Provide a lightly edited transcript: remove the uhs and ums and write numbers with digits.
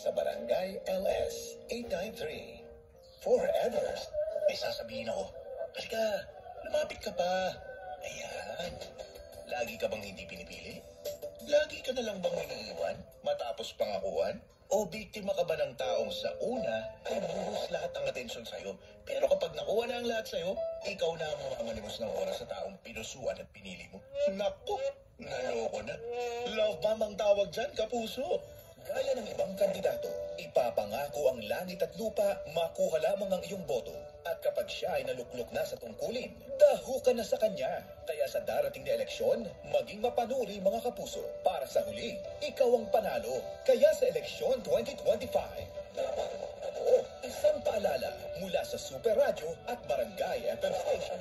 sa Barangay LS 893. Forever. May sasabihin ako. Halika, lumapit ka pa. Ayan. Lagi ka bang hindi pinipili? Lagi ka na lang bang iniiwan matapos pangakuan? O biktima ka ba ng taong sa una ay buhos lahat ng atensyon sa'yo? Pero kapag nakuha na ang lahat sa'yo, ikaw na ang mamamalimos ng oras sa taong pinusuan at pinili mo. Naku, naloko na. Love bomb ang tawag dyan, kapuso. Gaya ng ibang kandidato, ipapangako ang langit at lupa, makuha lamang ang iyong boto. At kapag siya ay naluklok na sa tungkulin, daho ka na sa kanya. Kaya sa darating na eleksyon, maging mapanuri mga kapuso. Para sa huli, ikaw ang panalo. Kaya sa eleksyon 2025, dapat ako, isang paalala mula sa Super Radio at Barangay FM Station.